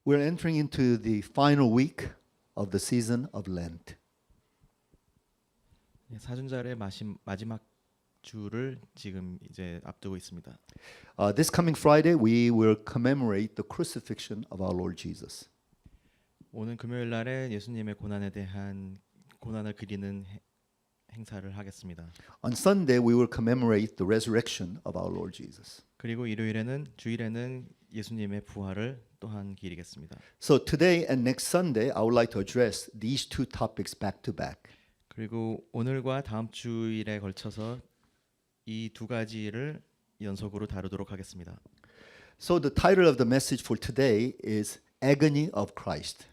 We're entering into the final week of the season of Lent. 사순절의 마지막 주를 지금 이제 앞두고 있습니다. This coming Friday, we will commemorate the crucifixion of our Lord Jesus. 오는 금요일 날에 예수님의 고난에 대한 고난을 그리는 행사를 하겠습니다. On Sunday, we will commemorate the resurrection of our Lord Jesus. 그리고 주일에는 예수님의 부활을 또한 기리겠습니다. So today and next Sunday, I would like to address these two topics back to back. 그리고 오늘과 다음 주일에 걸쳐서 이 두 가지를 연속으로 다루도록 하겠습니다. So the title of the message for today is Agony of Christ.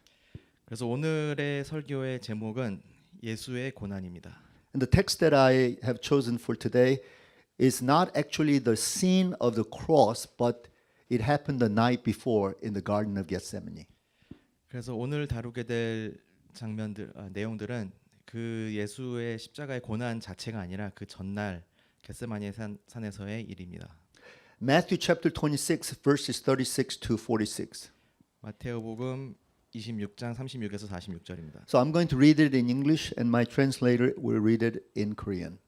그래서 오늘의 설교의 제목은 예수의 고난입니다. And the text that I have chosen for today is not actually the scene of the cross, but it happened the night before in the Garden of Gethsemane. 그래서 오늘 다루게 될 내용들은 그 예수의 십자가의 고난 자체가 아니라 그 전날 겟세마네 산에서의 일입니다. Matthew chapter 26 verses 36 to 46. 마테오복음 26장 36에서 46절입니다. So I'm going to read it in English and my translator will read it in Korean.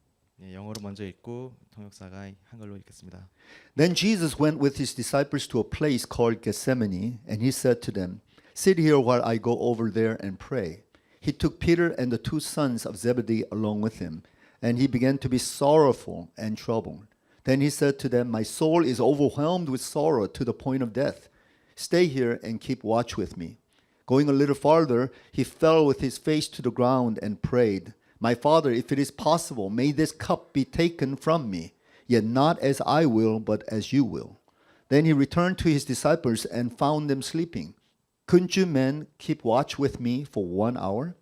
영어로 먼저 읽고 통역사가 한글로 읽겠습니다. Then Jesus went with his disciples to a place called Gethsemane, and he said to them, "Sit here while I go over there and pray." He took Peter and the two sons of Zebedee along with him, and he began to be sorrowful and troubled. Then he said to them, "My soul is overwhelmed with sorrow to the point of death. Stay here and keep watch with me." Going a little farther, he fell with his face to the ground and prayed, "My Father, if it is possible, may this cup be taken from me, yet not as I will, but as you will." Then he returned to his disciples and found them sleeping. "Couldn't you men keep watch with me for 1 hour?"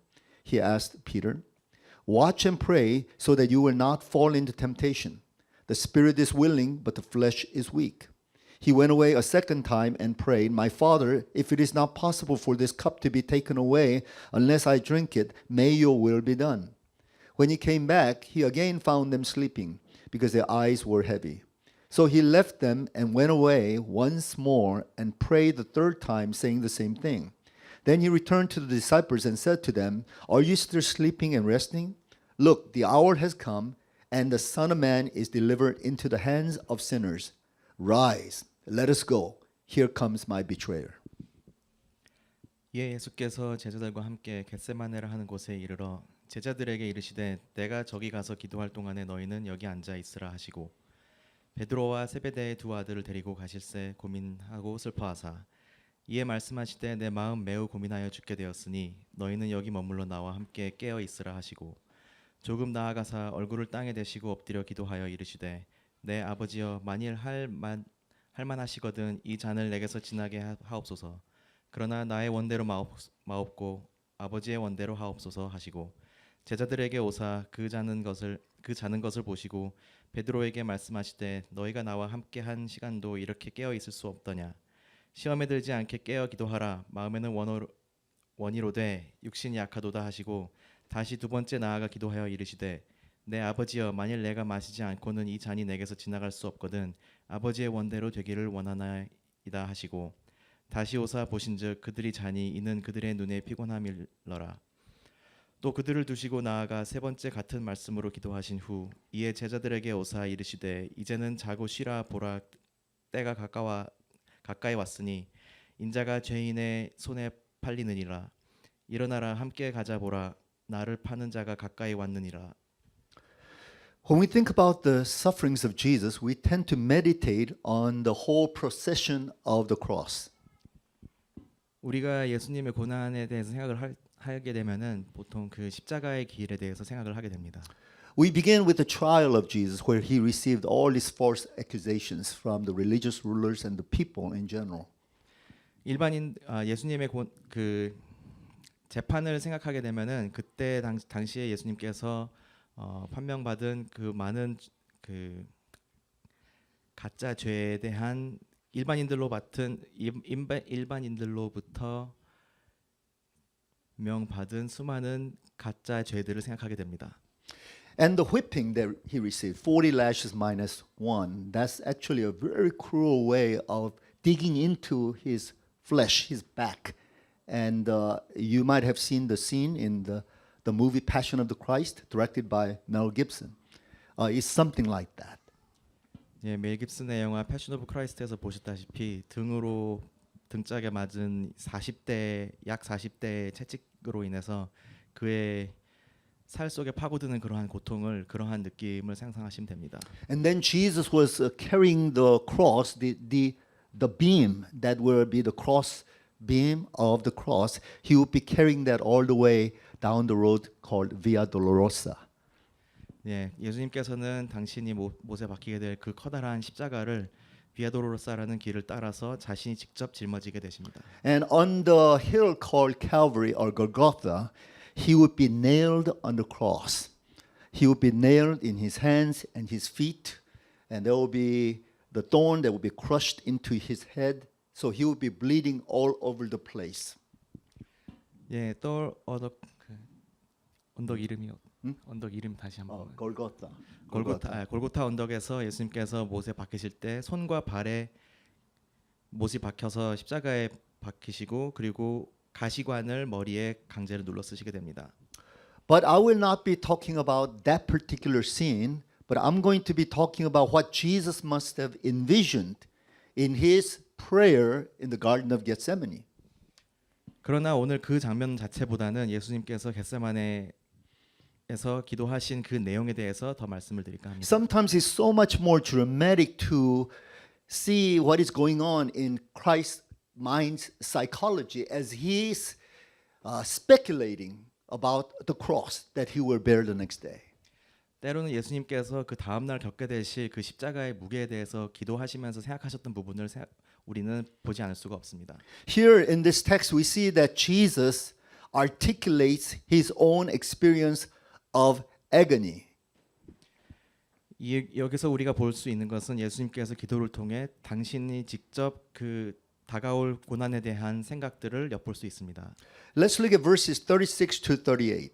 he asked Peter. "Watch and pray so that you will not fall into temptation. The spirit is willing, but the flesh is weak." He went away a second time and prayed, "My Father, if it is not possible for this cup to be taken away unless I drink it, may your will be done." When he came back, he again found them sleeping because their eyes were heavy. So he left them and went away once more and prayed the third time, saying the same thing. Then he returned to the disciples and said to them, "Are you still sleeping and resting? Look, the hour has come, and the Son of Man is delivered into the hands of sinners. Rise, let us go. Here comes my betrayer." 이에 예수께서 제자들과 함께 겟세마네라 하는 곳에 이르러 제자들에게 이르시되 내가 저기 가서 기도할 동안에 너희는 여기 앉아 있으라 하시고 베드로와 세베대의 두 아들을 데리고 가실새 고민하고 슬퍼하사 이에 말씀하시되 내 마음 매우 고민하여 죽게 되었으니 너희는 여기 머물러 나와 함께 깨어 있으라 하시고 조금 나아가사 얼굴을 땅에 대시고 엎드려 기도하여 이르시되 내 아버지여 만일 할 만하시거든 이 잔을 내게서 지나게 하옵소서. 그러나 나의 원대로 마옵고 아버지의 원대로 하옵소서 하시고 제자들에게 오사 그 자는 것을 보시고 베드로에게 말씀하시되 너희가 나와 함께 한 시간도 이렇게 깨어 있을 수 없더냐. 시험에 들지 않게 깨어 기도하라. 마음에는 원이로되 육신이 약하도다 하시고 다시 두 번째 나아가 기도하여 이르시되 내 아버지여 만일 내가 마시지 않고는 이 잔이 내게서 지나갈 수 없거든 아버지의 원대로 되기를 원하나이다 하시고 다시 오사 보신즉 그들이 자니 이는 그들의 눈에 피곤함일러라. 또 그들을 두시고 나아가 세 번째 같은 말씀으로 기도하신 후 이에 제자들에게 오사 이르시되 이제는 자고 쉬라. 보라 때가 가까이 왔으니 인자가 죄인의 손에 팔리느니라. 일어나라 함께 가자. 보라 나를 파는 자가 가까이 왔느니라. When we think about the sufferings of Jesus, we tend to meditate on the whole procession of the cross. 우리가 예수님의 고난에 대해서 생각을 하게 되면은 보통 그 십자가의 길에 대해서 생각을 하게 됩니다. We begin with the trial of Jesus, where he received all these false accusations from the religious rulers and the people in general. 예수님의 그 재판을 생각하게 되면은 그때 당시에 예수님께서 판명받은 그 많은 그 가짜 죄에 대한 일반인들로부터 명받은 수많은 가짜 죄들을 생각하게 됩니다. And the whipping that he received, 40 lashes minus 1, that's actually a very cruel way of digging into his flesh, his back. And you might have seen the scene in the movie Passion of the Christ, directed by Mel Gibson. It's something like that. 예, 멜 깁슨의 영화 패션 오브 크라이스트에서 보셨다시피 등으로 등짝에 맞은 40대 약 40대의 채찍으로 인해서 그의 살 속에 파고드는 그러한 고통을 그러한 느낌을 상상하시면 됩니다. And then Jesus was carrying the cross, the beam that will be the cross beam of the cross. He would be carrying that all the way down the road called Via Dolorosa. 예, 예수님께서는 당신이 못에 박히게 될 그 커다란 십자가를 비아도로사라는 길을 따라서 자신이 직접 짊어지게 되십니다. And on the hill called Calvary or Golgotha, he would be nailed on the cross. He would be nailed in his hands and his feet, and there will be the thorn that will be crushed into his head. So he would be bleeding all over the place. 예, 또 언덕 이름이요. 언덕 이름 다시 한번. Golgotha. 골고타 언덕에서 예수님께서 못에 박히실 때 손과 발에 못이 박혀서 십자가에 박히시고 그리고 가시관을 머리에 강제로 눌러 쓰시게 됩니다. But I will not be talking about that particular scene, but I'm going to be talking about what Jesus must have envisioned in his prayer in the Garden of Gethsemane. 그러나 오늘 그 장면 자체보다는 예수님께서 겟세마네에서 기도하신 그 내용에 대해서 더 말씀을 드릴까 합니다. Sometimes it's so much more dramatic to see what is going on in Christ's mind's psychology as he's speculating about the cross that he will bear the next day. 때로는 예수님께서 그 다음 날 겪게 되실 그 십자가의 무게에 대해서 기도하시면서 생각하셨던 부분을 우리는 보지 않을 수가 없습니다. Here in this text, we see that Jesus articulates his own experience of agony. 여기서 우리가 볼 수 있는 것은 예수님께서 기도를 통해 당신이 직접 그 다가올 고난에 대한 생각들을 엿볼 수 있습니다. Let's look at verses 36 to 38.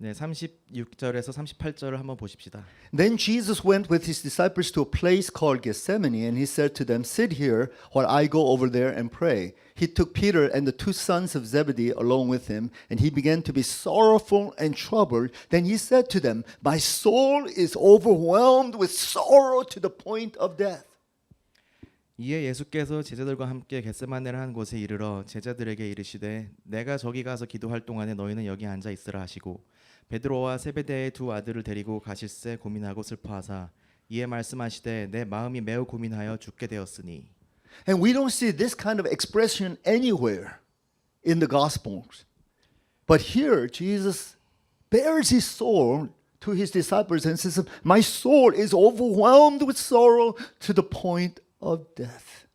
네, 36절에서 38절을 한번 보십시다. Then Jesus went with his disciples to a place called Gethsemane, and he said to them, "Sit here while I go over there and pray." He took Peter and the two sons of Zebedee along with him, and he began to be sorrowful and troubled. Then he said to them, "My soul is overwhelmed with sorrow to the point of death." 이에 예수께서 제자들과 함께 겟세마네를 한 곳에 이르러 제자들에게 이르시되 내가 저기 가서 기도할 동안에 너희는 여기 앉아 있으라 하시고 베드로와 세베대의 두 아들을 데리고 가실새 고민하고 슬퍼하사 이에 말씀하시되 내 마음이 매우 고민하여 죽게 되었으니. And we don't see this kind of expression anywhere in the Gospels. But here, Jesus bears his soul to his disciples and says, "My soul is overwhelmed with sorrow to the point of death."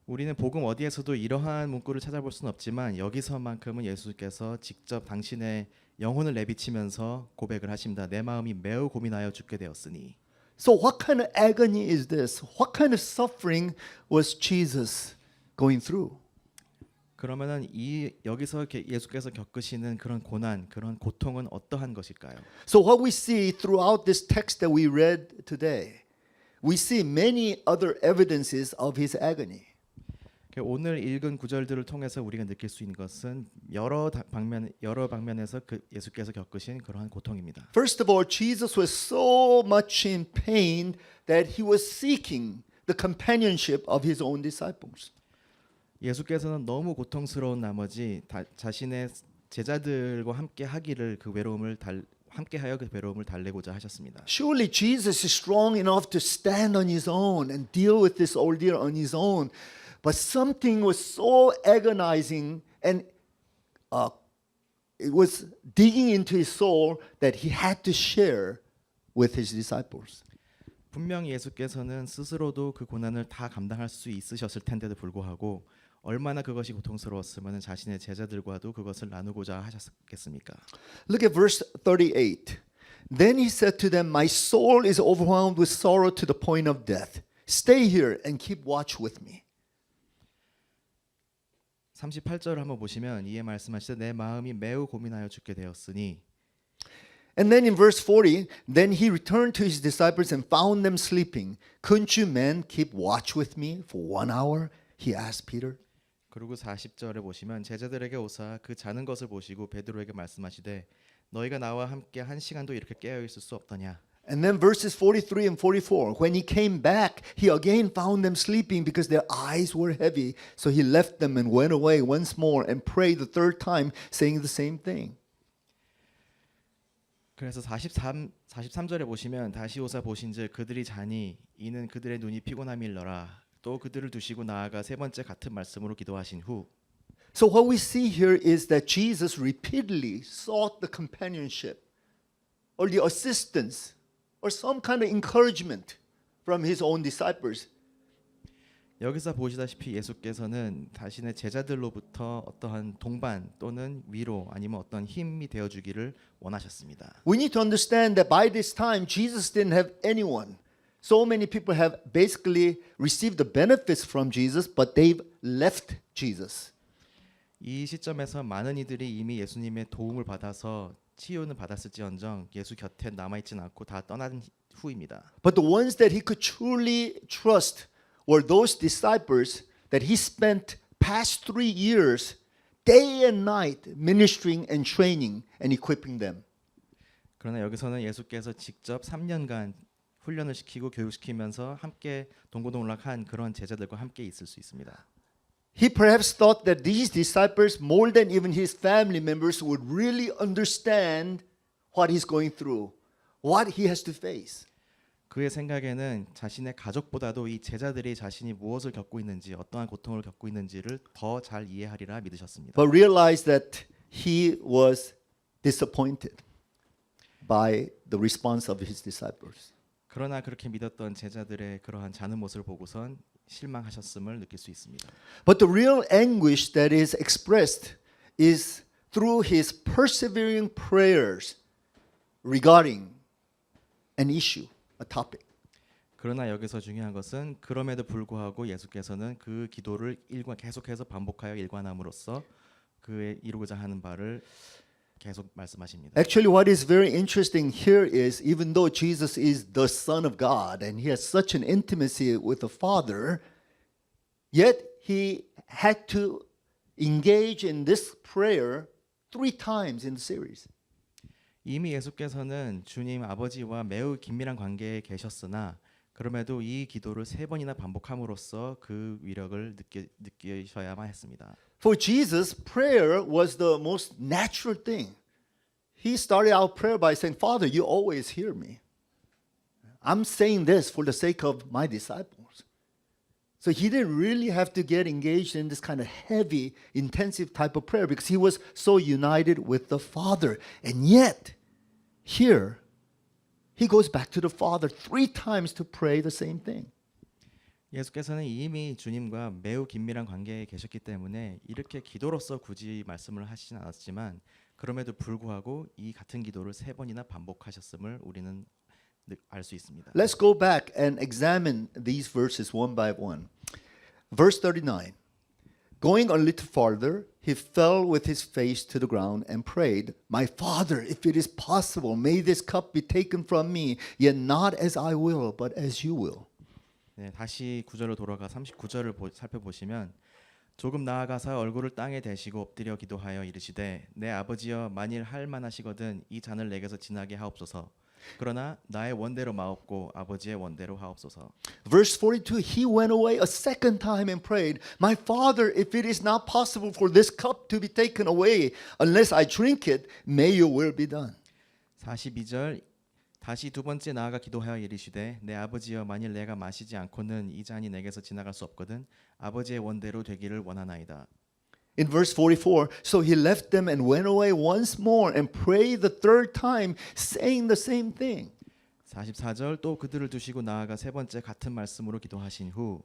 우리는 복음 어디에서도 이러한 문구를 찾아볼 수는 없지만 여기서만큼은 예수께서 직접 당신의 영혼을 내비치면서 고백을 하십니다. 내 마음이 매우 고민하여 죽게 되었으니. So what kind of agony is this? What kind of suffering was Jesus going through? 그러면은 여기서 예수께서 겪으시는 그런 고난, 그런 고통은 어떠한 것일까요? So what we see throughout this text that we read today, we see many other evidences of his agony. 오늘 읽은 구절들을 통해서 우리가 느낄 수 있는 것은 여러 방면에서 그 예수께서 겪으신 그러한 고통입니다. First of all, Jesus was so much in pain that he was seeking the companionship of his own disciples. 예수께서는 너무 고통스러운 나머지 자신의 제자들과 함께 하기를 그 외로움을 함께하여 그 외로움을 달래고자 하셨습니다. Surely Jesus is strong enough to stand on his own and deal with this ordeal on his own. But something was so agonizing and it was digging into his soul that he had to share with his disciples. 분명히 예수께서는 스스로도 그 고난을 다 감당할 수 있으셨을 텐데도 불구하고 얼마나 그것이 고통스러웠으면 자신의 제자들과도 그것을 나누고자 하셨겠습니까? Look at verse 38. Then he said to them, "My soul is overwhelmed with sorrow to the point of death. Stay here and keep watch with me." 38절을 한번 보시면 이에 말씀하시되 내 마음이 매우 고민하여 죽게 되었으니. And then in verse 40, then he returned to his disciples and found them sleeping. "Couldn't you men keep watch with me for 1 hour? he asked Peter. 그리고 40절에 보시면 제자들에게 오사 그 자는 것을 보시고 베드로에게 말씀하시되 너희가 나와 함께 한 시간도 이렇게 깨어 있을 수 없더냐. And then verses 43 and 44. When he came back, he again found them sleeping because their eyes were heavy. So he left them and went away once more and prayed the third time, saying the same thing. 그래서 43절에 보시면 다시 오사 보신즉 그들이 자니 이는 그들의 눈이 피곤함이 일러라. 또 그들을 두시고 나아가 세 번째 같은 말씀으로 기도하신 후. So what we see here is that Jesus repeatedly sought the companionship or the assistance or some kind of encouragement from his own disciples. 여기서 보시다시피 예수께서는 자신의 제자들로부터 어떠한 동반 또는 위로 아니면 어떤 힘이 되어 주기를 원하셨습니다. We need to understand that by this time Jesus didn't have anyone. So many people have basically received the benefits from Jesus, but they've left Jesus. 이 시점에서 많은 이들이 이미 예수님의 도움을 받아서 치유는 받았을지언정 예수 곁에 남아 있지는 않고 다 떠난 후입니다. But the ones that he could truly trust were those disciples that he spent past 3 years day and night ministering and training and equipping them. 그러나 여기서는 예수께서 직접 3년간 훈련을 시키고 교육시키면서 함께 동고동락한 그런 제자들과 함께 있을 수 있습니다. He perhaps thought that these disciples, more than even his family members, would really understand what he's going through, what he has to face. 그의 생각에는 자신의 가족보다도 이 제자들이 자신이 무엇을 겪고 있는지 어떠한 고통을 겪고 있는지를 더 잘 이해하리라 믿으셨습니다. But realized that he was disappointed by the response of his disciples. 그러나 그렇게 믿었던 제자들의 그러한 자는 모습을 보고선 실망하셨음을 느낄 수 있습니다. But the real anguish that is expressed is through his persevering prayers regarding an issue, a topic. 그러나 여기서 중요한 것은 그럼에도 불구하고 예수께서는 그 기도를 계속해서 반복하여 일관함으로써 그의 이루고자 하는 바를 계속 말씀하십니다. Actually, what is very interesting here is even though Jesus is the Son of God and he has such an intimacy with the Father, yet he had to engage in this prayer 3 times in the series. 이미 예수께서는 주님 아버지와 매우 긴밀한 관계에 계셨으나 그럼에도 이 기도를 3번이나 반복함으로써 그 위력을 느끼셔야만 했습니다. For Jesus, prayer was the most natural thing. He started out prayer by saying, Father, you always hear me. I'm saying this for the sake of my disciples. So he didn't really have to get engaged in this kind of heavy, intensive type of prayer because he was so united with the Father. And yet, here, he goes back to the Father 3 times to pray the same thing. 예수께서는 이미 주님과 매우 긴밀한 관계에 계셨기 때문에 이렇게 기도로서 굳이 말씀을 하시진 않았지만 그럼에도 불구하고 이 같은 기도를 3번이나 반복하셨음을 우리는 알 수 있습니다. Let's go back and examine these verses one by one. Verse 39. Going a little farther, he fell with his face to the ground and prayed, My Father, if it is possible, may this cup be taken from me, yet not as I will, but as you will. 네, 다시 9절로 돌아가 39절을 살펴보시면 조금 나아가서 얼굴을 땅에 대시고 엎드려 기도하여 이르시되 내 아버지여 만일 할 만하시거든 이 잔을 내게서 지나게 하옵소서. 그러나 나의 원대로 마옵고 아버지의 원대로 하옵소서. Verse 42, he went away a second time and prayed, My Father, if it is not possible for this cup to be taken away unless I drink it, may your will be done. 42절 다시 2번째 나아가 기도하여 이르시되 내 아버지여 만일 내가 마시지 않고는 이 잔이 내게서 지나갈 수 없거든 아버지의 원대로 되기를 원하나이다. In verse 44, so he left them and went away once more and prayed the third time, saying the same thing. 44절 또 그들을 두시고 나아가 3번째 같은 말씀으로 기도하신 후.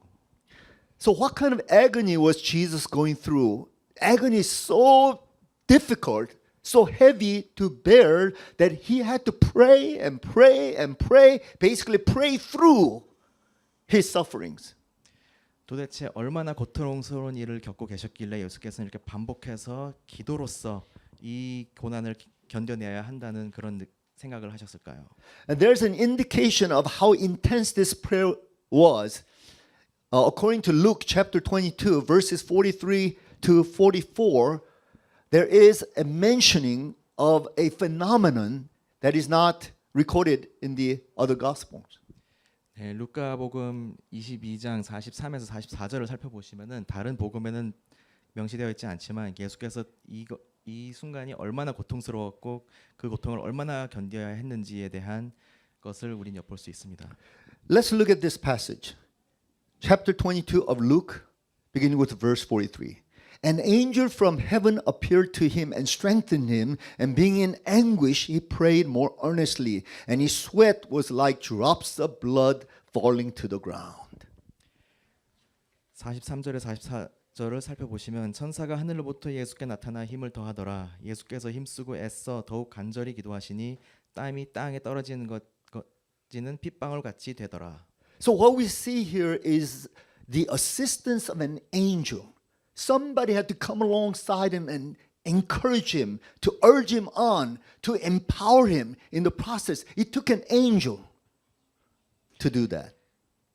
So what kind of agony was Jesus going through? Agony is so difficult, so heavy to bear that he had to pray and pray and pray, basically pray through his sufferings. 도대체 얼마나 고통스러운 일을 겪고 계셨길래 예수께서는 이렇게 반복해서 기도로서 이 고난을 견뎌내야 한다는 그런 생각을 하셨을까요? And there's an indication of how intense this prayer was according to Luke chapter 22, verses 43 to 44, there is a mentioning of a phenomenon that is not recorded in the other Gospels. 네, 루카복음 22장 43에서 44절을 살펴보시면은 다른 복음에는 명시되어 있지 않지만 예수께서 이 순간이 얼마나 고통스러웠고 그 고통을 얼마나 견뎌야 했는지에 대한 것을 우리는 엿볼 수 있습니다. Let's look at this passage. Chapter 22 of Luke, beginning with verse 43. An angel from heaven appeared to him and strengthened him, and being in anguish, he prayed more earnestly, and his sweat was like drops of blood falling to the ground. 43절에 44절을 살펴보시면 천사가 하늘로부터 예수께 나타나 힘을 더하더라. 예수께서 힘쓰고 애써 더욱 간절히 기도하시니 땀이 땅에 떨어지는 것지는 핏방울 같이 되더라. So what we see here is the assistance of an angel. Somebody had to come alongside him and encourage him, to urge him on, to empower him in the process. It took an angel to do that.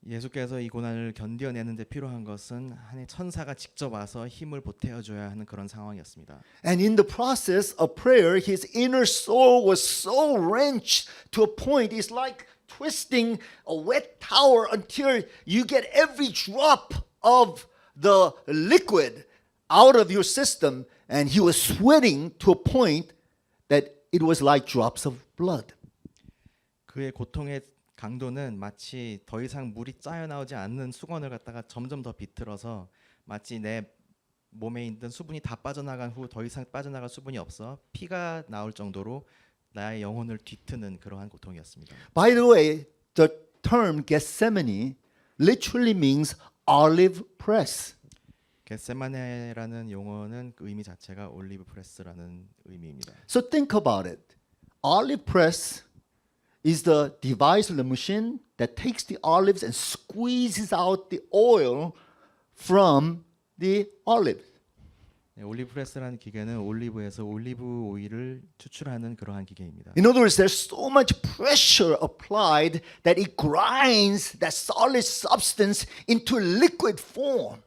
예수께서 이 고난을 견뎌내는 데 필요한 것은 한 천사가 직접 와서 힘을 보태어 줘야 하는 그런 상황이었습니다. And in the process of prayer, his inner soul was so wrenched to a point, it's like twisting a wet towel until you get every drop of the liquid out of your system, and he was sweating to a point that it was like drops of blood. 그의 고통의 강도는 마치 더 이상 물이 짜여 나오지 않는 수건을 갖다가 점점 더 비틀어서 마치 내 몸에 있던 수분이 다 빠져나간 후 더 이상 빠져나갈 수분이 없어 피가 나올 정도로 나의 영혼을 뒤트는 그러한 고통이었습니다. By the way, the term Gethsemane literally means olive press. 겟세마네라는 용어는 그 의미 자체가 올리브 프레스라는 의미입니다. So think about it. Olive press is the device or the machine that takes the olives and squeezes out the oil from the olive. 네, 올리브 프레스라는 기계는 올리브에서 올리브 오일을 추출하는 그러한 기계입니다. In other words, there's so much pressure applied that it grinds that solid substance into liquid form.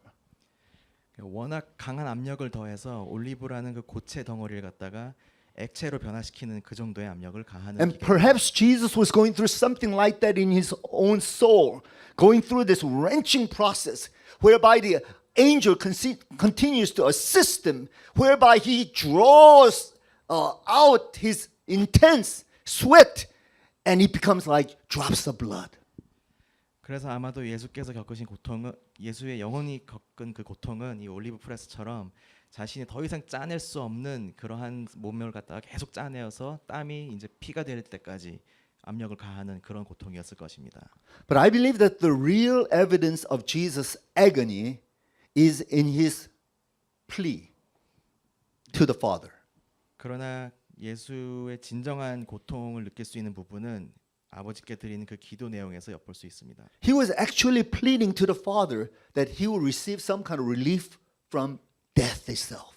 워낙 강한 압력을 더해서 올리브라는 그 고체 덩어리를 갖다가 액체로 변화시키는 그 정도의 압력을 가하는 And 기계. perhaps Jesus was going through something like that in his own soul, going through this wrenching process whereby the angel continues to assist him, whereby he draws out his intense sweat and it becomes like drops of blood. 그래서 아마도 예수께서 겪으신 고통은 예수의 영혼이 겪은 그 고통은 이 올리브 프레스처럼 자신이 더 이상 짜낼 수 없는 그러한 몸을 갖다가 계속 짜내어서 땀이 이제 피가 될 때까지 압력을 가하는 그런 고통이었을 것입니다. But I believe that the real evidence of Jesus' agony is in his plea to the Father. 그러나 예수의 진정한 고통을 느낄 수 있는 부분은 아버지께 드리는 그 기도 내용에서 엿볼 수 있습니다. He was actually pleading to the Father that he would receive some kind of relief from death itself.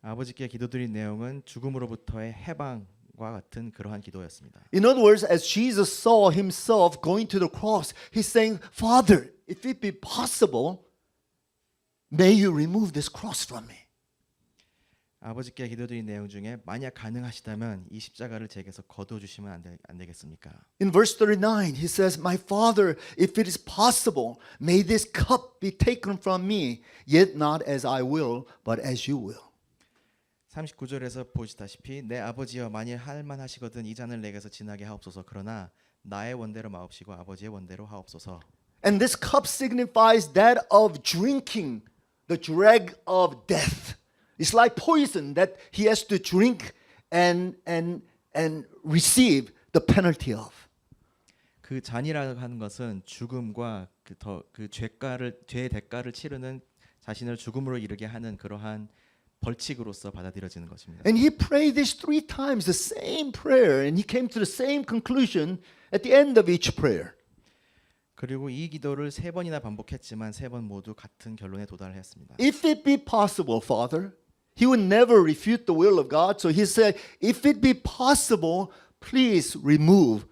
아버지께 기도드린 내용은 죽음으로부터의 해방과 같은 그러한 기도였습니다. In other words, as Jesus saw himself going to the cross, he's saying, Father, if it be possible, may you remove this cross from me. 아버지께 기도드린 내용 중에 만약 가능하시다면 이 십자가를 제게서 거두어 주시면 안 되겠습니까? In verse 39, he says, My Father, if it is possible, may this cup be taken from me, yet not as I will, but as you will. 39절에서 보시다시피 내 아버지여 만일 할 만하시거든 이 잔을 내게서 지나게 하옵소서. 그러나 나의 원대로 마옵시고 아버지의 원대로 하옵소서. And this cup signifies that of drinking the drag of death. It's like poison that he has to drink and receive the penalty of. 그 잔이라고 하는 것은 죽음과 그 죄의 대가를 치르는 자신을 죽음으로 이르게 하는 그러한 벌칙으로서 받아들여지는 것입니다. And he prayed this 3 times, the same prayer, and he came to the same conclusion at the end of each prayer. 그리고 이 기도를 3번이나 반복했지만 3번 모두 같은 결론에 도달했습니다. If it be possible, Father, he would never refute the will of God. So he said, if it be possible, please remove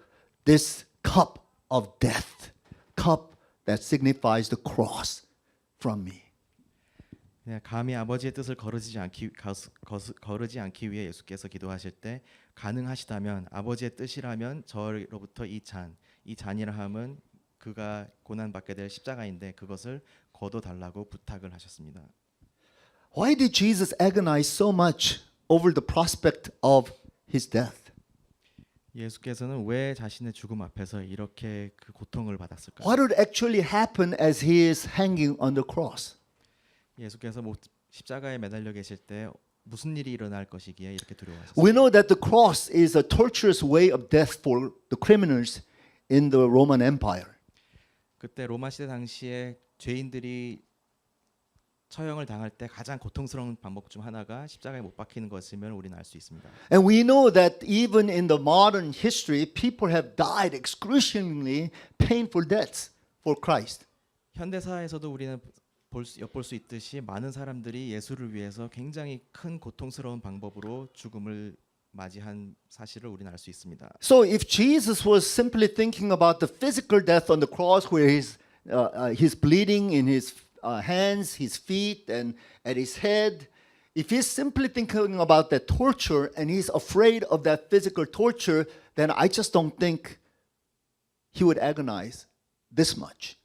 this cup of death, cup that signifies the cross from me. 그냥 감히 아버지의 뜻을 거르지 않기 위해 예수께서 기도하실 때 가능하시다면 아버지의 뜻이라면 저로부터 이 잔이라 함은 그가 고난 받게 될 십자가인데 그것을 거둬 달라고 부탁을 하셨습니다. Why did Jesus agonize so much over the prospect of his death? 예수께서는 왜 자신의 죽음 앞에서 이렇게 그 고통을 받았을까요? What would actually happen as he is hanging on the cross? 예수께서 십자가에 매달려 계실 때 무슨 일이 일어날 것이기에 이렇게 두려워하셨어요? We know that the cross is a torturous way of death for the criminals in the Roman Empire. 그때 로마 시대 당시에 죄인들이 처형을 당할 때 가장 고통스러운 방법 중 하나가 십자가에 못 박히는 것임을 우리는 알 수 있습니다. And we know that even in the modern history, people have died excruciatingly painful deaths for Christ. 현대사에서도 우리는 엿볼 수 있듯이 많은 사람들이 예수를 위해서 굉장히 큰 고통스러운 방법으로 죽음을 맞이한 사실을 우리는 알 수 있습니다. So if Jesus was simply thinking about the physical death on the cross where he's bleeding in his hands, his feet, and at his head, if he's simply thinking about that torture and he's afraid of that physical torture, then I just don't think he would agonize this much.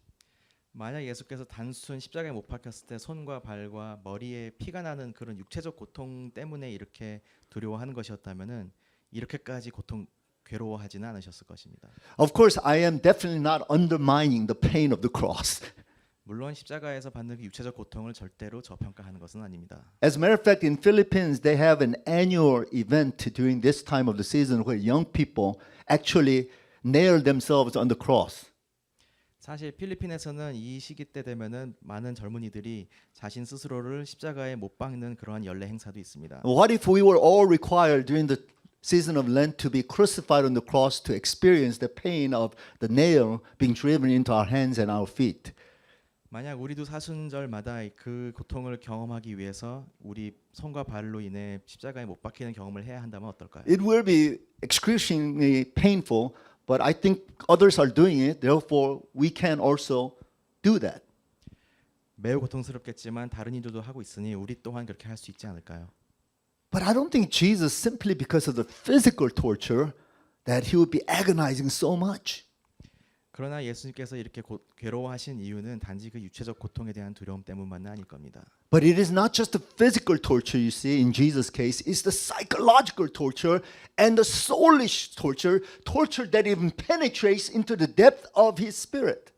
만약 예수께서 단순 십자가에 못 박혔을 때 손과 발과 머리에 피가 나는 그런 육체적 고통 때문에 이렇게 두려워하는 것이었다면은 이렇게까지 괴로워하지는 않으셨을 것입니다. Of course, I am definitely not undermining the pain of the cross. 물론 십자가에서 받는 그 육체적 고통을 절대로 저평가하는 것은 아닙니다. As a matter of fact, in Philippines, they have an annual event during this time of the season where young people actually nail themselves on the cross. 사실 필리핀에서는 이 시기 때 되면은 많은 젊은이들이 자신 스스로를 십자가에 못 박는 그러한 연례 행사도 있습니다. What if we were all required during the season of Lent to be crucified on the cross to experience the pain of the nail being driven into our hands and our feet? 만약 우리도 사순절마다 그 고통을 경험하기 위해서 우리 손과 발로 인해 십자가에 못 박히는 경험을 해야 한다면 어떨까요? It will be excruciatingly painful, but I think others are doing it, therefore we can also do that. 매우 고통스럽겠지만 다른 이들도 하고 있으니 우리 또한 그렇게 할 수 있지 않을까요? But I don't think Jesus, simply because of the physical torture, that he would be agonizing so much. 그러나 예수님께서 이렇게 괴로워하신 이유는 단지 그 육체적 고통에 대한 두려움 때문만은 아닐 겁니다. But it is not just the physical torture you see in Jesus' case, it's the psychological torture and the soulish torture, torture that even penetrates into the depth of his spirit.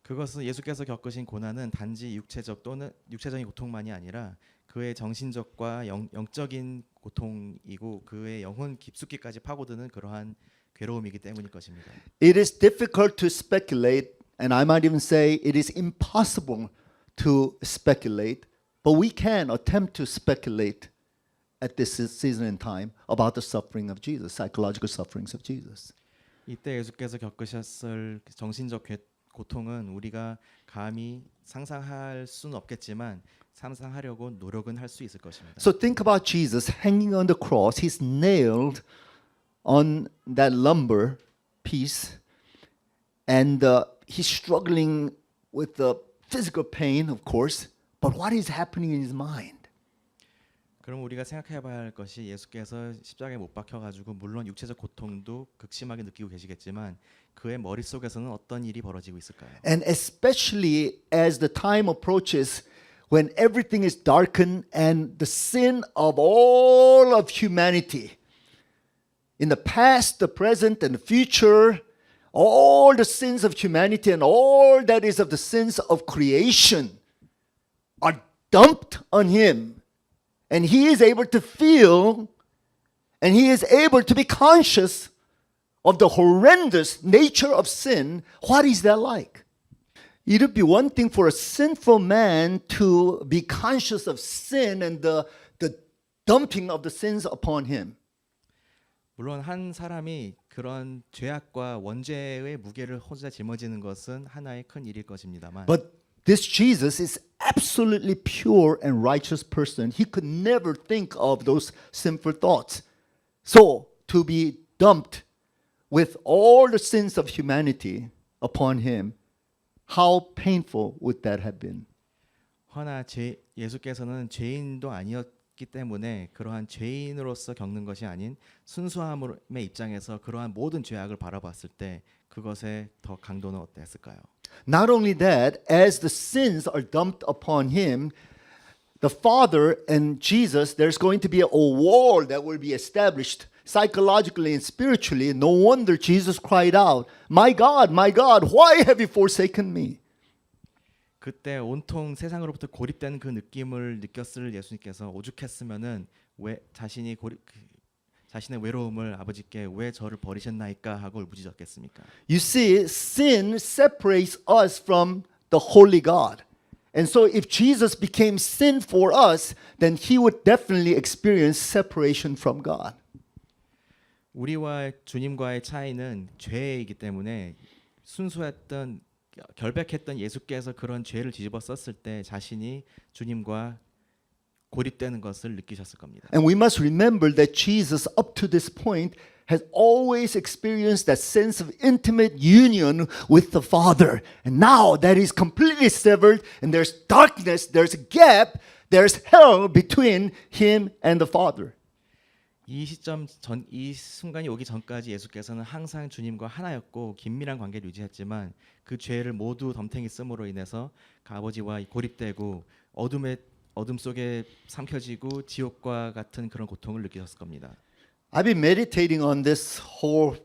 그것은 예수께서 겪으신 고난은 단지 육체적인 고통만이 아니라 그의 정신적과 영적인 고통이고 그의 영혼 깊숙이까지 파고드는 그러한 괴로움이기 때문일 것입니다. It is difficult to speculate, and I might even say it is impossible to speculate, but we can attempt to speculate at this season and time about the suffering of Jesus, psychological sufferings of Jesus. 이때 예수께서 겪으셨을 정신적 고통은 우리가 감히 상상할 수는 없겠지만 상상하려고 노력은 할 수 있을 것입니다. So think about Jesus hanging on the cross. He's nailed on that lumber piece, and he's struggling with the physical pain, of course, but what is happening in his mind? 그럼 우리가 생각해봐야 할 것이 예수께서 십자가에 못 박혀가지고 물론 육체적 고통도 극심하게 느끼고 계시겠지만 그의 머릿속에서는 어떤 일이 벌어지고 있을까요? And especially as the time approaches when everything is darkened and the sin of all of humanity, in the past, the present, and the future, all the sins of humanity and all that is of the sins of creation are dumped on him. And he is able to feel and he is able to be conscious of the horrendous nature of sin. What is that like? It would be one thing for a sinful man to be conscious of sin and the dumping of the sins upon him. 물론 한 사람이 그런 죄악과 원죄의 무게를 혼자 짊어지는 것은 하나의 큰 일일 것입니다만 But this Jesus is absolutely pure and righteous person. He could never think of those sinful thoughts. So to be dumped with all the sins of humanity upon him How painful would that have been? 허나 예수께서는 죄인도 아니었기 때문에 그러한 죄인으로서 겪는 것이 아닌 순수함의 입장에서 그러한 모든 죄악을 바라봤을 때 그것의 더 강도는 어땠을까요? Not only that, as the sins are dumped upon him, the Father and Jesus, there's going to be a wall that will be established psychologically and spiritually. No wonder Jesus cried out, my God, why have you forsaken me?" 그때 온통 세상으로부터 고립된 그 느낌을 느꼈을 예수님께서 오죽했으면은 왜 자신의 외로움을 아버지께 왜 저를 버리셨나이까 하고 울부짖었겠습니까? You see, sin separates us from the holy God. And so if Jesus became sin for us, then he would definitely experience separation from God. 우리와 주님과의 차이는 죄이기 때문에 순수했던 결백했던 예수께서 그런 죄를 뒤집어 썼을 때 자신이 주님과 고립되는 것을 느끼셨을 겁니다. And we must remember that Jesus, up to this point, has always experienced that sense of intimate union with the Father. And now that is completely severed, and there's darkness, there's a gap, there's hell between him and the Father. 이 순간이 오기 전까지 예수께서는 항상 주님과 하나였고 긴밀한 관계를 유지했지만 그 죄를 모두 덤탱이 씀으로 인해서 그 아버지와 고립되고 어둠 속에 삼켜지고 지옥과 같은 그런 고통을 느끼셨을 겁니다. I've been meditating on this whole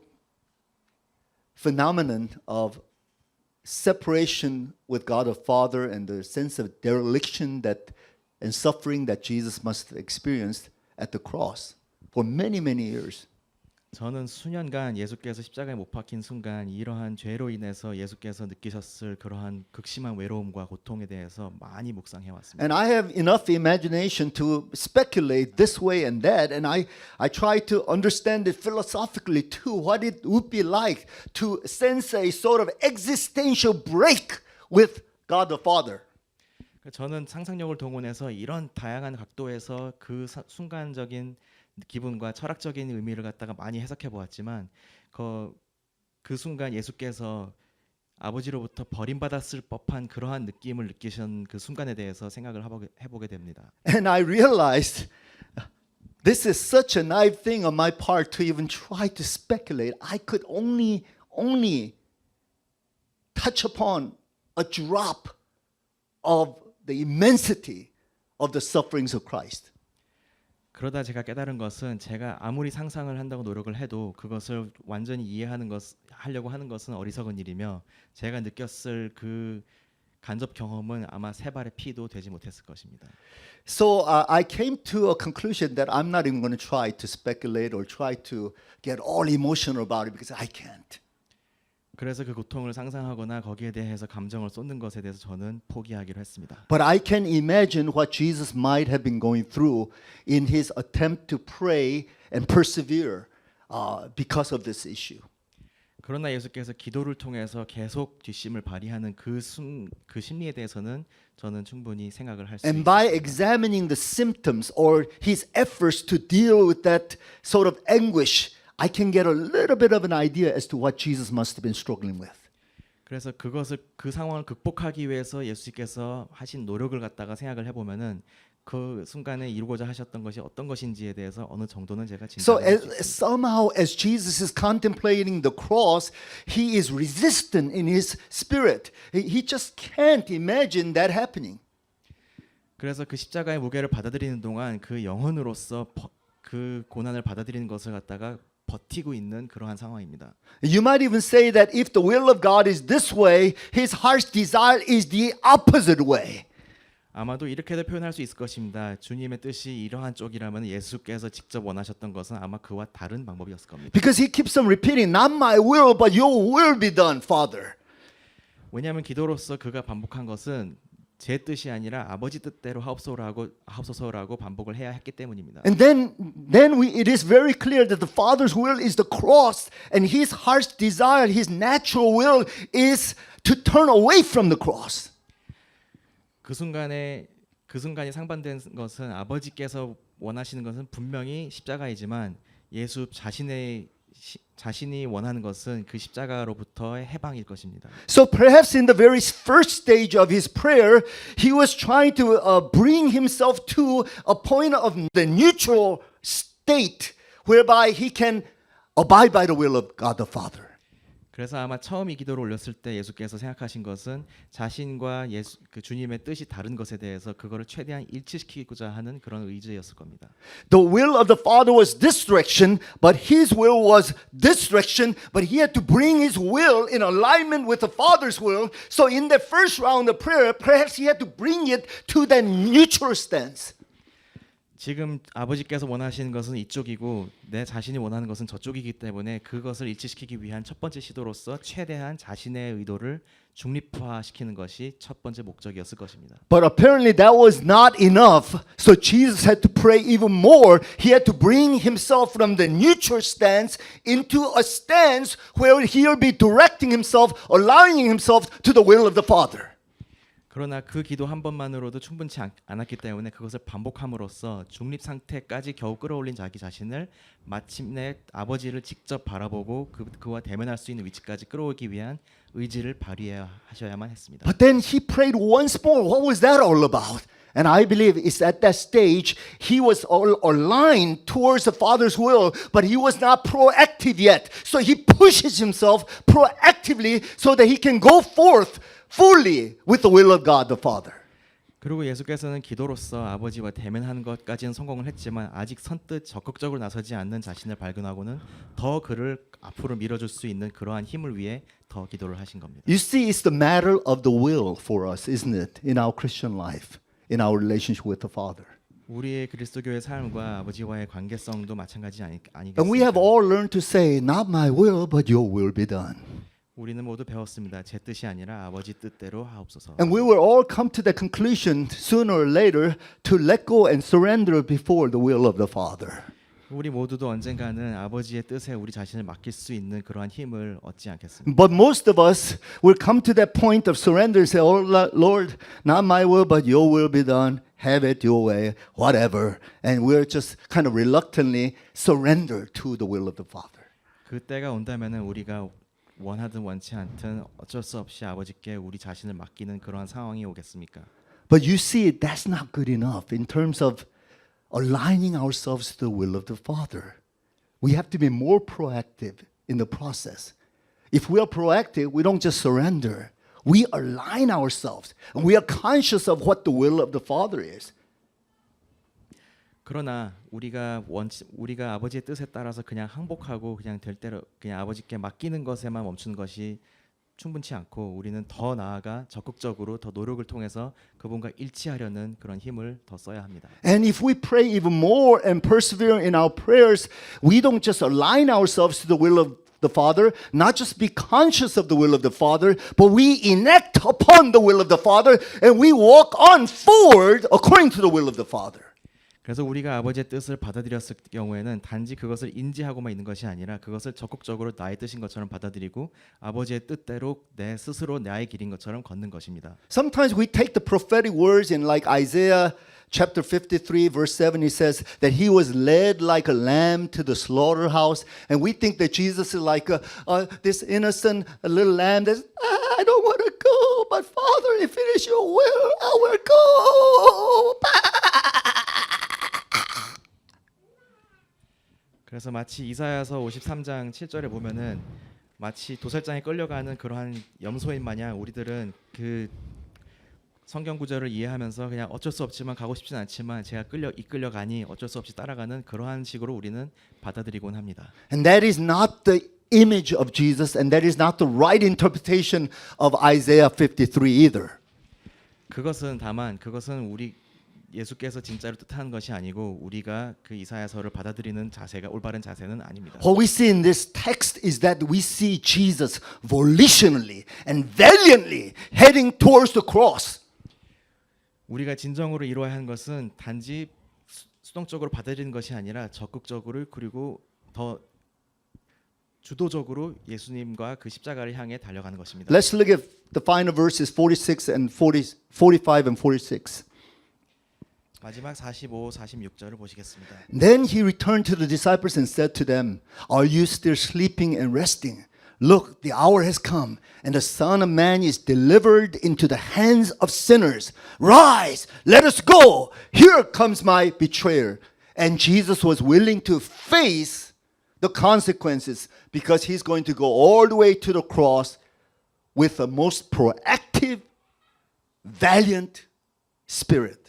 phenomenon of separation with God the Father and the sense of dereliction and suffering that Jesus must have experienced at the cross for many, many years. 저는 수년간 예수께서 십자가에 못 박힌 순간 이러한 죄로 인해서 예수께서 느끼셨을 그러한 극심한 외로움과 고통에 대해서 많이 묵상해 왔습니다. And I have enough imagination to speculate this way and that, and I try to understand it philosophically too, what it would be like to sense a sort of existential break with God the Father. 저는 상상력을 동원해서 이런 다양한 각도에서 그 순간적인 기분과 철학적인 의미를 갖다가 많이 해석해 보았지만 그 순간 예수께서 아버지로부터 버림받았을 법한 그러한 느낌을 느끼신 그 순간에 대해서 생각을 해보게 됩니다. And I realized this is such a naive thing on my part to even try to speculate. I could only touch upon a drop of the immensity of the sufferings of Christ. 그러다 제가 깨달은 것은 제가 아무리 상상을 한다고 노력을 해도 그것을 완전히 하려고 하는 것은 어리석은 일이며 제가 느꼈을 그 간접 경험은 아마 세 발의 피도 되지 못했을 것입니다. So I came to a conclusion that I'm not even going to try to speculate or try to get all emotional about it because I can't. 그래서 그 고통을 상상하거나 거기에 대해서 감정을 쏟는 것에 대해서 저는 포기하기로 했습니다. But I can imagine what Jesus might have been going through in his attempt to pray and persevere because of this issue. 그러나 예수께서 기도를 통해서 계속 뒷심을 발휘하는 그 심리에 대해서는 저는 충분히 생각을 할 수 And 있습니다. by examining the symptoms or his efforts to deal with that sort of anguish, I can get a little bit of an idea as to what Jesus must have been struggling with. 그래서 그 상황을 극복하기 위해서 예수께서 하신 노력을 갖다가 생각을 해보면은 그 순간에 이루고자 하셨던 것이 어떤 것인지에 대해서 어느 정도는 제가 So 진단할 수 있습니다. somehow as Jesus is contemplating the cross, he is resistant in his spirit. He just can't imagine that happening. 그래서 그 십자가의 무게를 받아들이는 동안 그 영혼으로서 그 고난을 받아들이는 것을 갖다가 버티고 있는 그러한 상황입니다. You might even say that if the will of God is this way, his heart's desire is the opposite way. 아마도 이렇게도 표현할 수 있을 것입니다. 주님의 뜻이 이러한 쪽이라면 예수께서 직접 원하셨던 것은 아마 그와 다른 방법이었을 겁니다. Because he keeps on repeating, not my will, but your will be done, Father. 왜냐하면 기도로서 그가 반복한 것은 제 뜻이 아니라 아버지 뜻대로 하옵소서라고 반복을 해야 했기 때문입니다. And then it is very clear that the Father's will is the cross, and his heart's desire, his natural will is to turn away from the cross. 그 순간이 상반된 것은 아버지께서 원하시는 것은 분명히 십자가이지만 예수 자신의 자신이 원하는 것은 그 십자가로부터의 해방일 것입니다. So perhaps in the very first stage of his prayer, he was trying to bring himself to a point of the neutral state whereby he can abide by the will of God the Father. 그래서 아마 처음 이 기도를 올렸을 때 예수께서 생각하신 것은 자신과 그 주님의 뜻이 다른 것에 대해서 그거를 최대한 일치시키고자 하는 그런 의지였을 겁니다. The will of the Father was this direction, but his will was this direction, but he had to bring his will in alignment with the Father's will. So in the first round of prayer, perhaps he had to bring it to that neutral stance. 지금 아버지께서 원하시는 것은 이쪽이고 내 자신이 원하는 것은 저쪽이기 때문에 그것을 일치시키기 위한 첫 번째 시도로서 최대한 자신의 의도를 중립화시키는 것이 첫 번째 목적이었을 것입니다. But apparently that was not enough. So Jesus had to pray even more. He had to bring himself from the neutral stance into a stance where he'll be directing himself, aligning himself to the will of the Father. 그러나 그 기도 한 번만으로도 충분치 않았기 때문에 그것을 반복함으로써 중립 상태까지 겨우 끌어올린 자기 자신을 마침내 아버지를 직접 바라보고 그와 대면할 수 있는 위치까지 끌어오기 위한 의지를 발휘하셔야만 했습니다. But then he prayed once more. What was that all about? And I believe it's at that stage he was all aligned towards the Father's will, but he was not proactive yet. So he pushes himself proactively so that he can go forth fully with the will of God the Father. 그리고 예수께서는 기도로서 아버지와 대면하는 것까지는 성공을 했지만 아직 선뜻 적극적으로 나서지 않는 자신을 발견하고는 더 그를 앞으로 밀어줄 수 있는 그러한 힘을 위해 더 기도를 하신 겁니다. You see, it's the matter of the will for us, isn't it, in our Christian life, in our relationship with the Father. 우리의 그리스도교의 삶과 아버지와의 관계성도 마찬가지 And we have 아니겠습니까? all learned to say, not my will, but your will be done. 우리는 모두 배웠습니다. 제 뜻이 아니라 아버지 뜻대로 하옵소서. And we will all come to the conclusion sooner or later to let go and surrender before the will of the Father. 우리 모두도 언젠가는 아버지의 뜻에 우리 자신을 맡길 수 있는 그러한 힘을 얻지 않겠습니까? But most of us will come to that point of surrender and say, oh Lord, not my will, but your will be done. Have it your way, whatever. And we're just kind of reluctantly surrender to the will of the Father. 그때가 온다면은 우리가 원하든 원치 않든 어쩔 수 없이 아버지께 우리 자신을 맡기는 그러한 상황이 오겠습니까? But you see, that's not good enough in terms of aligning ourselves to the will of the Father. We have to be more proactive in the process. If we are proactive, we don't just surrender. We align ourselves and we are conscious of what the will of the Father is. 그러나 우리가 아버지의 뜻에 따라서 그냥 항복하고 그냥 될 대로 그냥 아버지께 맡기는 것에만 멈추는 것이 충분치 않고 우리는 더 나아가 적극적으로 더 노력을 통해서 그분과 일치하려는 그런 힘을 더 써야 합니다. And if we pray even more and persevere in our prayers, we don't just align ourselves to the will of the Father, not just be conscious of the will of the Father, but we enact upon the will of the Father and we walk on forward according to the will of the Father. 그래서 우리가 아버지의 뜻을 받아들였을 경우에는 단지 그것을 인지하고만 있는 것이 아니라 그것을 적극적으로 나의 뜻인 것처럼 받아들이고 아버지의 뜻대로 내 스스로 나의 길인 것처럼 걷는 것입니다. Sometimes we take the prophetic words in like Isaiah chapter 53 verse 7, he says that he was led like a lamb to the slaughterhouse, and we think that Jesus is like this innocent little lamb that's, I don't want to go, but Father, if it is your will, I will go. 그래서 마치 이사야서 53장 7절에 보면은 마치 도살장에 끌려가는 그러한 염소인 마냥 우리들은 그 성경 구절을 이해하면서 그냥 어쩔 수 없지만 가고 싶진 않지만 제가 이끌려가니 어쩔 수 없이 따라가는 그러한 식으로 우리는 받아들이곤 합니다. And that is not the image of Jesus, and that is not the right interpretation of Isaiah 53 either. 그것은 우리 예수께서 진짜로 뜻하는 것이 아니고 우리가 그 이사야서를 받아들이는 자세가 올바른 자세는 아닙니다. What we see in this text is that we see Jesus volitionally and valiantly heading towards the cross. 우리가 진정으로 이루어야 하는 것은 단지 수동적으로 받아들이는 것이 아니라 적극적으로 그리고 더 주도적으로 예수님과 그 십자가를 향해 달려가는 것입니다. Let's look at the final verses 46 and 45 and 46. 마지막 45, 46절을 보시겠습니다. Then he returned to the disciples and said to them, Are you still sleeping and resting? Look, the hour has come, and the Son of Man is delivered into the hands of sinners. Rise, let us go. Here comes my betrayer. And Jesus was willing to face the consequences because he's going to go all the way to the cross with a most proactive, valiant spirit.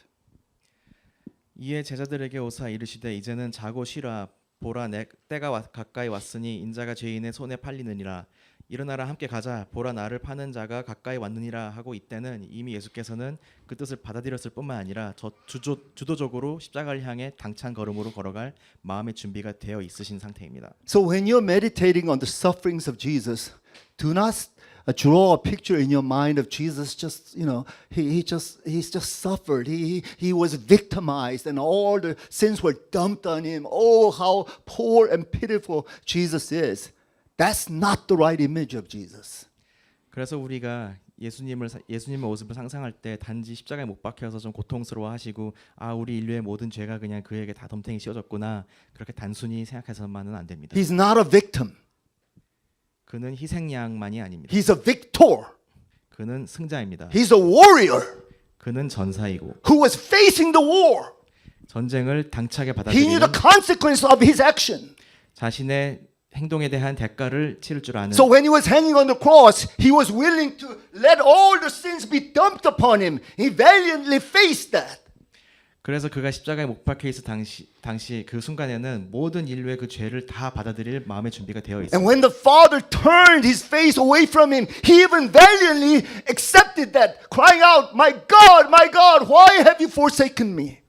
이에 제자들에게 오사 이르시되 이제는 자고 쉬라 보라 내 때가 가까이 왔으니 인자가 죄인의 손에 팔리느니라 일어나라 함께 가자 보라 나를 파는 자가 가까이 왔느니라 하고 이때는 이미 예수께서는 그 뜻을 받아들였을 뿐만 아니라 주도적으로 십자가를 향해 당찬 걸음으로 걸어갈 마음의 준비가 되어 있으신 상태입니다. So when you're meditating on the sufferings of Jesus, do not draw a picture in your mind of Jesus just, he's just suffered. He was victimized and all the sins were dumped on him. Oh, how poor and pitiful Jesus is. That's not the right image of Jesus. 그래서 우리가 예수님의 모습을 상상할 때 단지 십자가에 못 박혀서 좀 고통스러워하시고 우리 인류의 모든 죄가 그냥 그에게 다 덤탱이 씌워졌구나 그렇게 단순히 생각해서만은 안 됩니다. He's not a victim. 그는 희생양만이 아닙니다. He's a victor. 그는 승자입니다. He's a warrior 그는 전사이고 who was facing the war. 전쟁을 당차게 He knew 받아들이는 the consequence of his action. 자신의 행동에 대한 대가를 치를 줄 아는 So when he was hanging on the cross, he was willing to let all the sins be dumped upon him. He valiantly faced that. 그래서 그가 십자가에 못 박혀 있을 당시 그 순간에는 모든 인류의 그 죄를 다 받아들일 마음의 준비가 되어 And 있습니다. when the Father turned his face away from him, he even valiantly accepted that, crying out, my God, why have you forsaken me?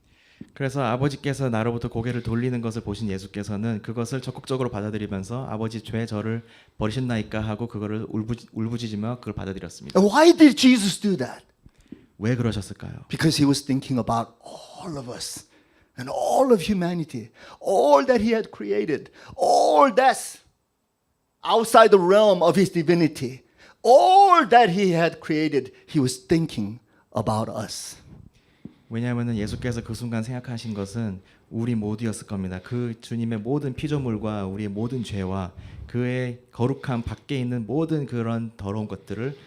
그래서 아버지께서 나로부터 고개를 돌리는 것을 보신 예수께서는 그것을 적극적으로 받아들이면서 아버지 죄 저를 버리셨나이까 하고 그거를 울부짖으며 그걸 받아들였습니다. And why did Jesus do that? 왜 그러셨을까요? Because he was thinking about all of us and all of humanity, all that he had created, all that's outside the realm of his divinity, all that he had created, he was thinking about us. 왜냐하면 예수께서 그 순간 생각하신 것은 우리 모두였을 겁니다. 그 주님의 모든 피조물과 우리의 모든 죄와 그의 거룩함 밖에 있는 모든 그런 더러운 것들을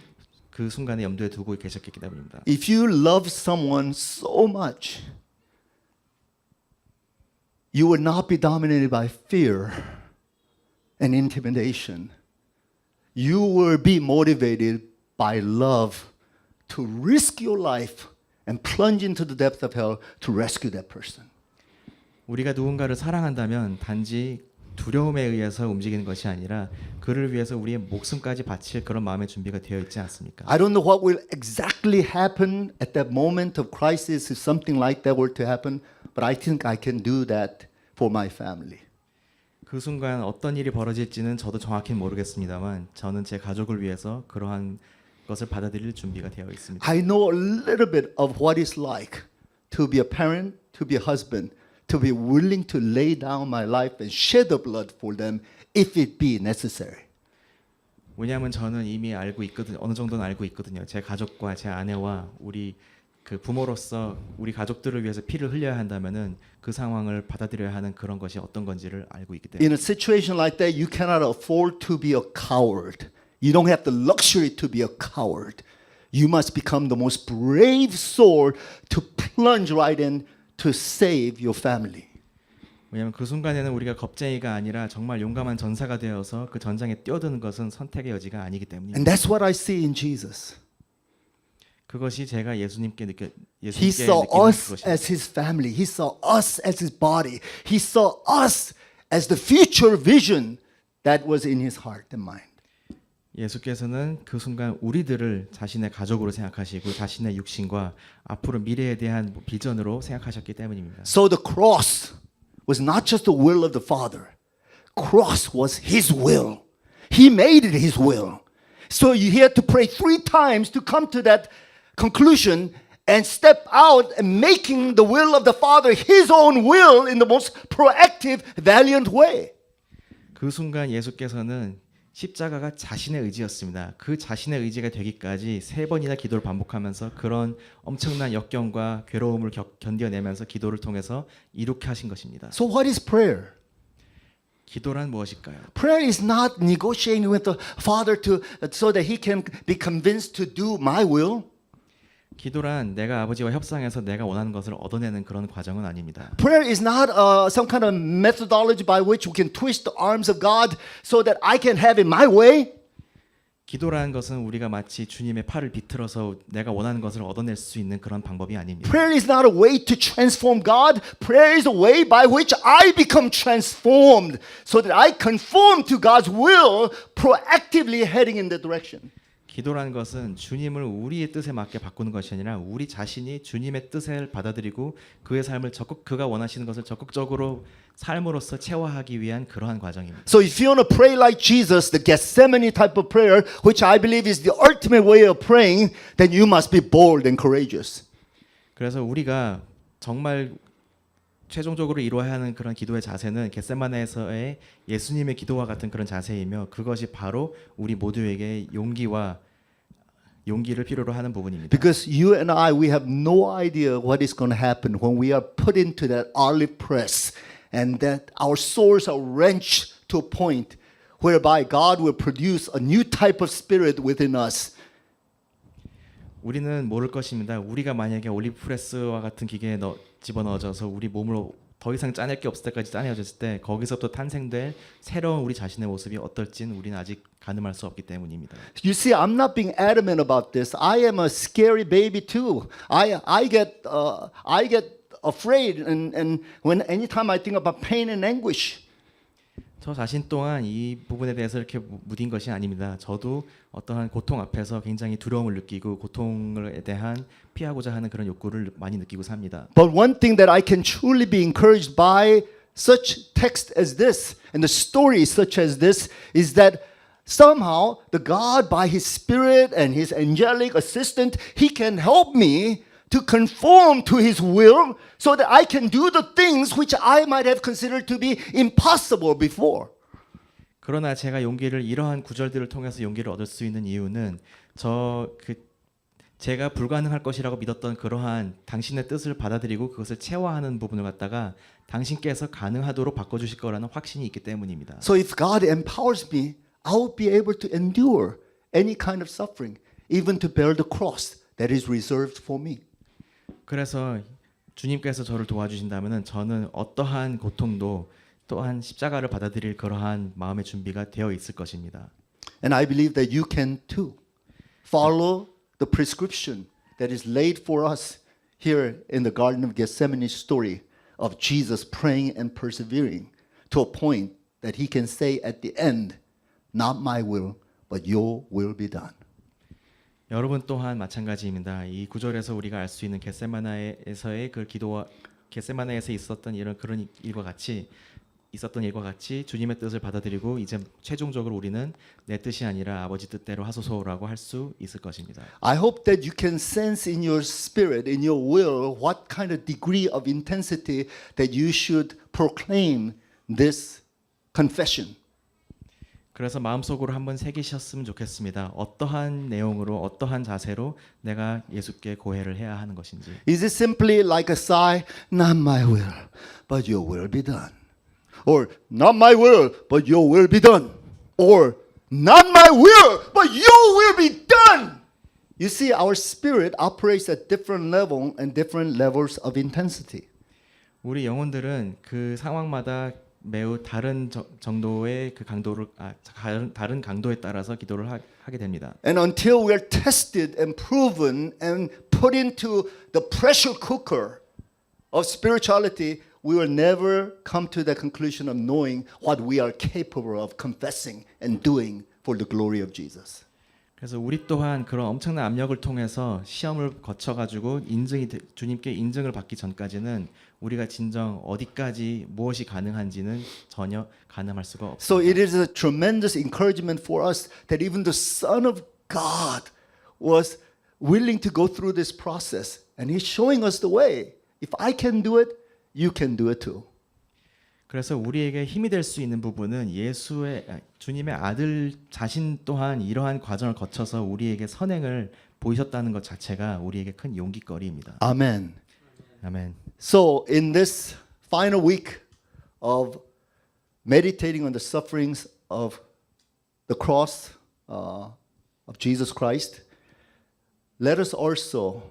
그 순간에 염두에 두고 계셨기 때문입니다. If you love someone so much, you will not be dominated by fear and intimidation. You will be motivated by love to risk your life and plunge into the depth of hell to rescue that person. 우리가 누군가를 사랑한다면 단지 두려움에 의해서 움직이는 것이 아니라 그를 위해서 우리의 목숨까지 바칠 그런 마음의 준비가 되어 있지 않습니까? I don't know what will exactly happen at that moment of crisis if something like that were to happen, but I think I can do that for my family. 그 순간 어떤 일이 벌어질지는 저도 정확히는 모르겠습니다만 저는 제 가족을 위해서 그러한 것을 받아들일 준비가 되어 있습니다. I know a little bit of what it's like to be a parent, to be a husband, to be willing to lay down my life and shed the blood for them if it be necessary. 왜냐하면 저는 이미 알고 있거든요. 어느 정도는 알고 있거든요. 제 가족과 제 아내와 우리 그 부모로서 우리 가족들을 위해서 피를 흘려야 한다면은 그 상황을 받아들여야 하는 그런 것이 어떤 건지를 알고 있기 때문에. In a situation like that, you cannot afford to be a coward. You don't have the luxury to be a coward. You must become the most brave soul to plunge right in to save your family. 왜냐하면 그 순간에는 우리가 겁쟁이가 아니라 정말 용감한 전사가 되어서 그 전장에 뛰어드는 것은 선택의 여지가 아니기 때문입니다. And that's what I see in Jesus. 그것이 제가 예수님께 He saw 느끼는 us 그것입니다. as his family. He saw us as his body. He saw us as the future vision that was in his heart and mind. 예수께서는 그 순간 우리들을 자신의 가족으로 생각하시고 자신의 육신과 앞으로 미래에 대한 비전으로 생각하셨기 때문입니다. So the cross was not just the will of the Father. Cross was his will. He made it his will. So he had to pray 3 times to come to that conclusion and step out and making the will of the Father his own will in the most proactive, valiant way. 그 순간 예수께서는 십자가가 자신의 의지였습니다. 그 자신의 의지가 되기까지 3번이나 기도를 반복하면서 그런 엄청난 역경과 괴로움을 견뎌내면서 기도를 통해서 이룩해 하신 것입니다. So what is prayer? 기도란 무엇일까요? Prayer is not negotiating with the Father so that He can be convinced to do my will. 기도란 내가 아버지와 협상해서 내가 원하는 것을 얻어내는 그런 과정은 아닙니다. Prayer is not some kind of methodology by which we can twist the arms of God so that I can have it my way. 기도라는 것은 우리가 마치 주님의 팔을 비틀어서 내가 원하는 것을 얻어낼 수 있는 그런 방법이 아닙니다. Prayer is not a way to transform God. Prayer is a way by which I become transformed so that I conform to God's will, proactively heading in that direction. 기도라는 것은 주님을 우리의 뜻에 맞게 바꾸는 것이 아니라 우리 자신이 주님의 뜻을 받아들이고 그의 삶을 그가 원하시는 것을 적극적으로 삶으로써 체화하기 위한 그러한 과정입니다. So if you want to pray like Jesus, the Gethsemane type of prayer, which I believe is the ultimate way of praying, then you must be bold and courageous. 그래서 우리가 정말 최종적으로 이루어야 하는 그런 기도의 자세는 겟세마네에서의 예수님의 기도와 같은 그런 자세이며 그것이 바로 우리 모두에게 용기를 필요로 하는 부분입니다. Because you and I, we have no idea what is going to happen when we are put into that olive press and that our souls are wrenched to a point whereby God will produce a new type of spirit within us. 우리는 모를 것입니다. 우리가 만약에 올리브 프레스와 같은 기계에 집어넣어져서 우리 몸으로 더 이상 짜낼 게 없을 때까지 짜내어졌을 때 거기서부터 탄생될 새로운 우리 자신의 모습이 어떨지는 우리는 아직 가늠할 수 없기 때문입니다. You see, I'm not being adamant about this. I am a scary baby too. I get afraid and when anytime I think about pain and anguish. 저 자신 또한 이 부분에 대해서 이렇게 무딘 것이 아닙니다. 저도 어떠한 고통 앞에서 굉장히 두려움을 느끼고 고통에 대한 피하고자 하는 그런 욕구를 많이 느끼고 삽니다. But one thing that I can truly be encouraged by such text as this and the story such as this is that somehow the God by His Spirit and His angelic assistant, He can help me to conform to His will so that I can do the things which I might have considered to be impossible before. 그러나 제가 이러한 구절들을 통해서 용기를 얻을 수 있는 이유는 제가 불가능할 것이라고 믿었던 그러한 당신의 뜻을 받아들이고 그것을 체화하는 부분을 갖다가 당신께서 가능하도록 바꿔주실 거라는 확신이 있기 때문입니다. So if God empowers me, I will be able to endure any kind of suffering, even to bear the cross that is reserved for me. 그래서 주님께서 저를 도와주신다면은 저는 어떠한 고통도 또한 십자가를 받아들일 그러한 마음의 준비가 되어 있을 것입니다. And I believe that you can too. Follow the prescription that is laid for us here in the Garden of Gethsemane story of Jesus praying and persevering to a point that He can say at the end, not my will, but your will be done. 여러분 또한 마찬가지입니다. 이 구절에서 우리가 알 수 있는 겟세마네에서의 그 기도와 겟세마네에서 있었던 그런 일과 같이 주님의 뜻을 받아들이고 이제 최종적으로 우리는 내 뜻이 아니라 아버지 뜻대로 하소서라고 할 수 있을 것입니다. I hope that you can sense in your spirit, in your will, what kind of degree of intensity that you should proclaim this confession. 그래서 마음속으로 한번 새기셨으면 좋겠습니다. 어떠한 내용으로 어떠한 자세로 내가 예수께 고해를 해야 하는 것인지. Is it simply like a sigh, not my will, but your will be done? Or not my will, but your will be done? Or not my will, but your will be done? You see, our spirit operates at different level and different levels of intensity. 우리 영혼들은 그 상황마다 매우 다른 정도의 그 강도를 다른 강도에 따라서 기도를 하게 됩니다. And until we are tested and proven and put into the pressure cooker of spirituality, we will never come to the conclusion of knowing what we are capable of confessing and doing for the glory of Jesus. 그래서 우리 또한 그런 엄청난 압력을 통해서 시험을 거쳐가지고 주님께 인증을 받기 전까지는 우리가 진정 어디까지 무엇이 가능한지는 전혀 가늠할 수가 없습니다. So it is a tremendous encouragement for us that even the Son of God was willing to go through this process, and He's showing us the way. If I can do it, you can do it too. 그래서 우리에게 힘이 될 수 있는 부분은 주님의 아들 자신 또한 이러한 과정을 거쳐서 우리에게 선행을 보이셨다는 것 자체가 우리에게 큰 용기거리입니다. Amen. 아멘. So, in this final week of meditating on the sufferings of the cross of Jesus Christ, let us also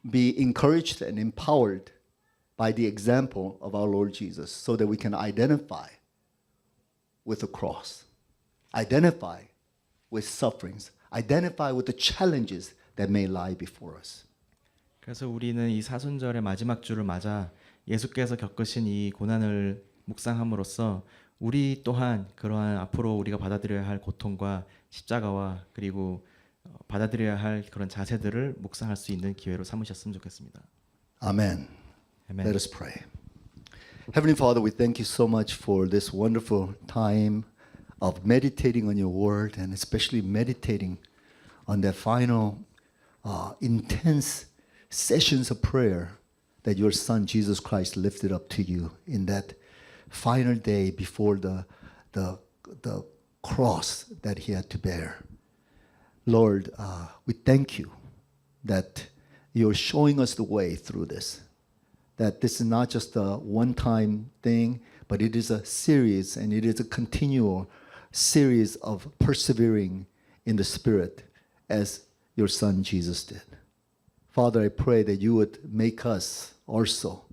be encouraged and empowered by the example of our Lord Jesus so that we can identify with the cross, identify with sufferings, identify with the challenges that may lie before us. 그래서 우리는 이 사순절의 마지막 주를 맞아 예수께서 겪으신 이 고난을 묵상함으로써 우리 또한 그러한 앞으로 우리가 받아들여야 할 고통과 십자가와 그리고 받아들여야 할 그런 자세들을 묵상할 수 있는 기회로 삼으셨으면 좋겠습니다. Amen. 아멘. Let us pray. Heavenly Father, we thank you so much for this wonderful time of meditating on your word and especially meditating on that final intense sessions of prayer that your Son Jesus Christ lifted up to you in that final day before the cross that he had to bear. Lord, we thank you that you're showing us the way through this. That this is not just a one-time thing, but it is a series and it is a continual series of persevering in the Spirit as your Son Jesus did. Father, I pray that you would make us also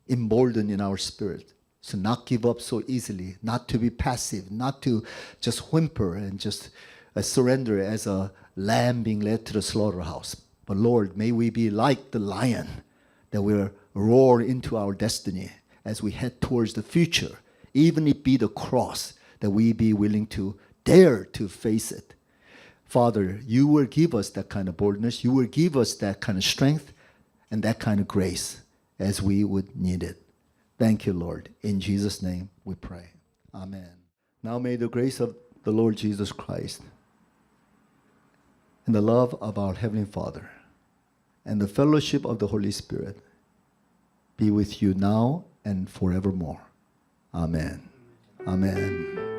emboldened in our spirit to not give up so easily, not to be passive, not to just whimper and just surrender as a lamb being led to the slaughterhouse. But Lord, may we be like the lion that will roar into our destiny as we head towards the future, even if it be the cross, that we be willing to dare to face it. Father, you will give us that kind of boldness, you will give us that kind of strength and that kind of grace as we would need it. Thank you, Lord. In Jesus' name we pray. Amen. Now may the grace of the Lord Jesus Christ and the love of our Heavenly Father and the fellowship of the Holy Spirit be with you now and forevermore. Amen. Amen.